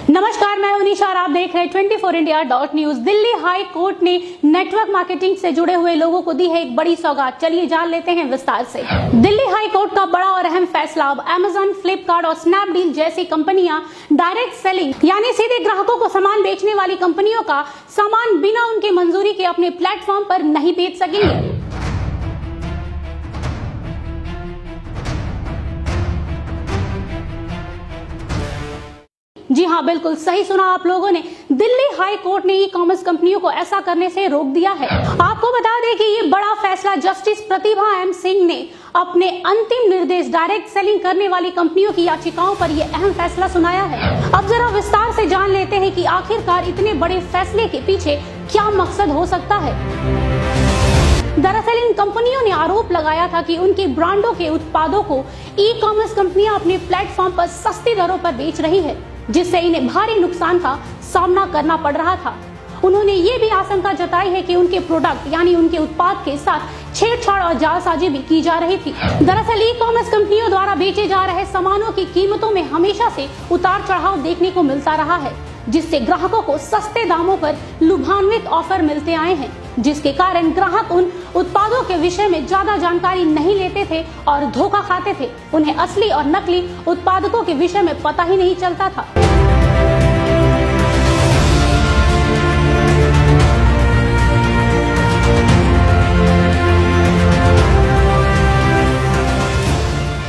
नमस्कार, मैं उनिशा और आप देख रहे हैं 24india.news। दिल्ली हाई कोर्ट ने नेटवर्क मार्केटिंग से जुड़े हुए लोगों को दी है एक बड़ी सौगात। चलिए जान लेते हैं विस्तार से। दिल्ली हाई कोर्ट का बड़ा और अहम फैसला। अब अमेजन, फ्लिपकार्ट और स्नैपडील जैसी कंपनियां डायरेक्ट सेलिंग यानी सीधे ग्राहकों को सामान बेचने वाली कंपनियों का सामान बिना उनकी मंजूरी के अपने प्लेटफॉर्म पर नहीं बेच सकेंगे। जी हाँ, बिल्कुल सही सुना आप लोगों ने। दिल्ली हाई कोर्ट ने ई कॉमर्स कंपनियों को ऐसा करने से रोक दिया है। आपको बता दें कि ये बड़ा फैसला जस्टिस प्रतिभा एम सिंह ने अपने अंतिम निर्देश डायरेक्ट सेलिंग करने वाली कंपनियों की याचिकाओं पर यह अहम फैसला सुनाया है। अब जरा विस्तार से जान लेते हैं कि आखिरकार इतने बड़े फैसले के पीछे क्या मकसद हो सकता है। दरअसल इन कंपनियों ने आरोप लगाया था कि उनके ब्रांडों के उत्पादों को ई कॉमर्स कंपनियां अपने प्लेटफॉर्म पर सस्ती दरों पर बेच रही है, जिससे इन्हें भारी नुकसान का सामना करना पड़ रहा था। उन्होंने ये भी आशंका जताई है कि उनके प्रोडक्ट यानी उनके उत्पाद के साथ छेड़छाड़ और जालसाजी भी की जा रही थी। दरअसल ई कॉमर्स कंपनियों द्वारा बेचे जा रहे सामानों की कीमतों में हमेशा से उतार चढ़ाव देखने को मिलता रहा है, जिससे ग्राहकों को सस्ते दामों पर लुभान्वित ऑफर मिलते आए हैं, जिसके कारण ग्राहक उन उत्पादों के विषय में ज्यादा जानकारी नहीं लेते थे और धोखा खाते थे। उन्हें असली और नकली उत्पादकों के विषय में पता ही नहीं चलता था।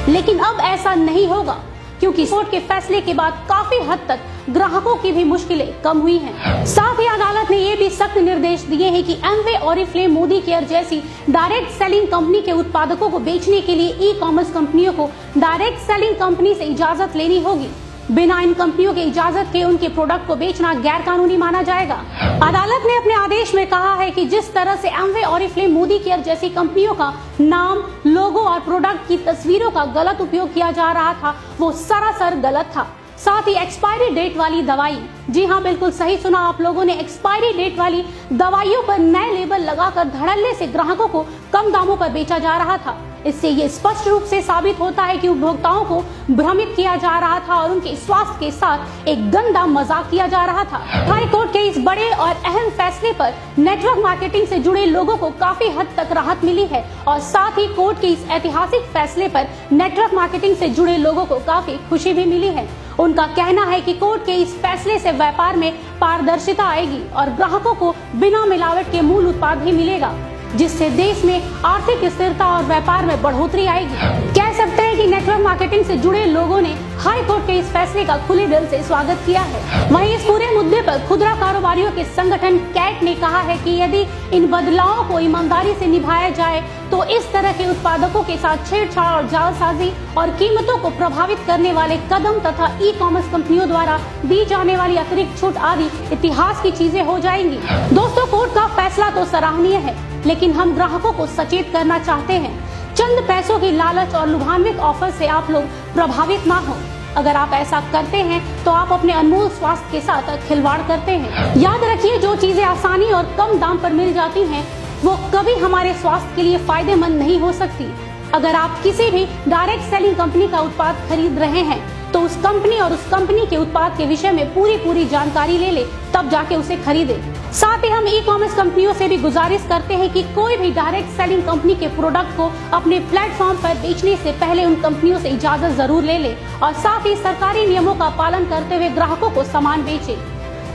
लेकिन अब ऐसा नहीं होगा, क्योंकि कोर्ट के फैसले के बाद काफी हद तक ग्राहकों की भी मुश्किलें कम हुई हैं। साथ ही अदालत ने ये भी सख्त निर्देश दिए हैं कि एमवे, ओरिफ्लेम, मोदी केयर जैसी डायरेक्ट सेलिंग कंपनी के उत्पादकों को बेचने के लिए ई कॉमर्स कंपनियों को डायरेक्ट सेलिंग कंपनी से इजाजत लेनी होगी। बिना इन कंपनियों के इजाजत के उनके प्रोडक्ट को बेचना गैर कानूनी माना जाएगा। अदालत ने अपने आदेश में कहा है कि जिस तरह से एमवे, ओरिफ्लेम, मोदी केयर जैसी कंपनियों का नाम, लोगो और प्रोडक्ट की तस्वीरों का गलत उपयोग किया जा रहा था, वो सरासर गलत था। साथ ही एक्सपायरी डेट वाली दवाई, जी हाँ बिल्कुल सही सुना आप लोगों ने, एक्सपायरी डेट वाली दवाइयों पर नए लेबल लगाकर धड़ल्ले से ग्राहकों को कम दामों पर बेचा जा रहा था। इससे ये स्पष्ट रूप से साबित होता है कि उपभोक्ताओं को भ्रमित किया जा रहा था और उनके स्वास्थ्य के साथ एक गंदा मजाक किया जा रहा था। हाई कोर्ट के इस बड़े और अहम फैसले पर नेटवर्क मार्केटिंग से जुड़े लोगों को काफी हद तक राहत मिली है और साथ ही कोर्ट के इस ऐतिहासिक फैसले पर नेटवर्क मार्केटिंग से जुड़े लोगों को काफी खुशी भी मिली है। उनका कहना है कि कोर्ट के इस फैसले से व्यापार में पारदर्शिता आएगी और ग्राहकों को बिना मिलावट के मूल उत्पाद ही मिलेगा, जिससे देश में आर्थिक स्थिरता और व्यापार में बढ़ोतरी आएगी। कह सकते हैं कि नेटवर्क मार्केटिंग से जुड़े लोगों ने हाई कोर्ट के इस फैसले का खुले दिल से स्वागत किया है। वहीं इस पूरे मुद्दे पर खुदरा कारोबारियों के संगठन कैट ने कहा है कि यदि इन बदलावों को ईमानदारी से निभाया जाए तो इस तरह के उत्पादकों के साथ छेड़छाड़ और जालसाजी और कीमतों को प्रभावित करने वाले कदम तथा ई कॉमर्स कंपनियों द्वारा दी जाने वाली अतिरिक्त छूट आदि इतिहास की चीजें हो जाएंगी। दोस्तों, कोर्ट का फैसला तो सराहनीय है, लेकिन हम ग्राहकों को सचेत करना चाहते हैं। चंद पैसों की लालच और लुभान्वित ऑफर से आप लोग प्रभावित ना हो। अगर आप ऐसा करते हैं तो आप अपने अनमोल स्वास्थ्य के साथ खिलवाड़ करते हैं। याद रखिए, जो चीजें आसानी और कम दाम पर मिल जाती हैं, वो कभी हमारे स्वास्थ्य के लिए फायदेमंद नहीं हो सकती। अगर आप किसी भी डायरेक्ट सेलिंग कंपनी का उत्पाद खरीद रहे हैं तो उस कंपनी और उस कंपनी के उत्पाद के विषय में पूरी जानकारी ले तब जाके उसे खरीदे। साथ ही हम ई कॉमर्स कंपनियों से भी गुजारिश करते हैं कि कोई भी डायरेक्ट सेलिंग कंपनी के प्रोडक्ट को अपने प्लेटफॉर्म पर बेचने से पहले उन कंपनियों से इजाजत जरूर ले और साथ ही सरकारी नियमों का पालन करते हुए ग्राहकों को सामान बेचे।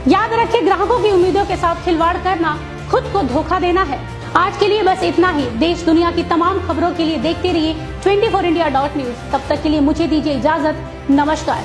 याद रखें, ग्राहकों की उम्मीदों के साथ खिलवाड़ करना खुद को धोखा देना है। आज के लिए बस इतना ही। देश दुनिया की तमाम खबरों के लिए देखते रहिए 24india.news। तब तक के लिए मुझे दीजिए इजाजत। नमस्कार।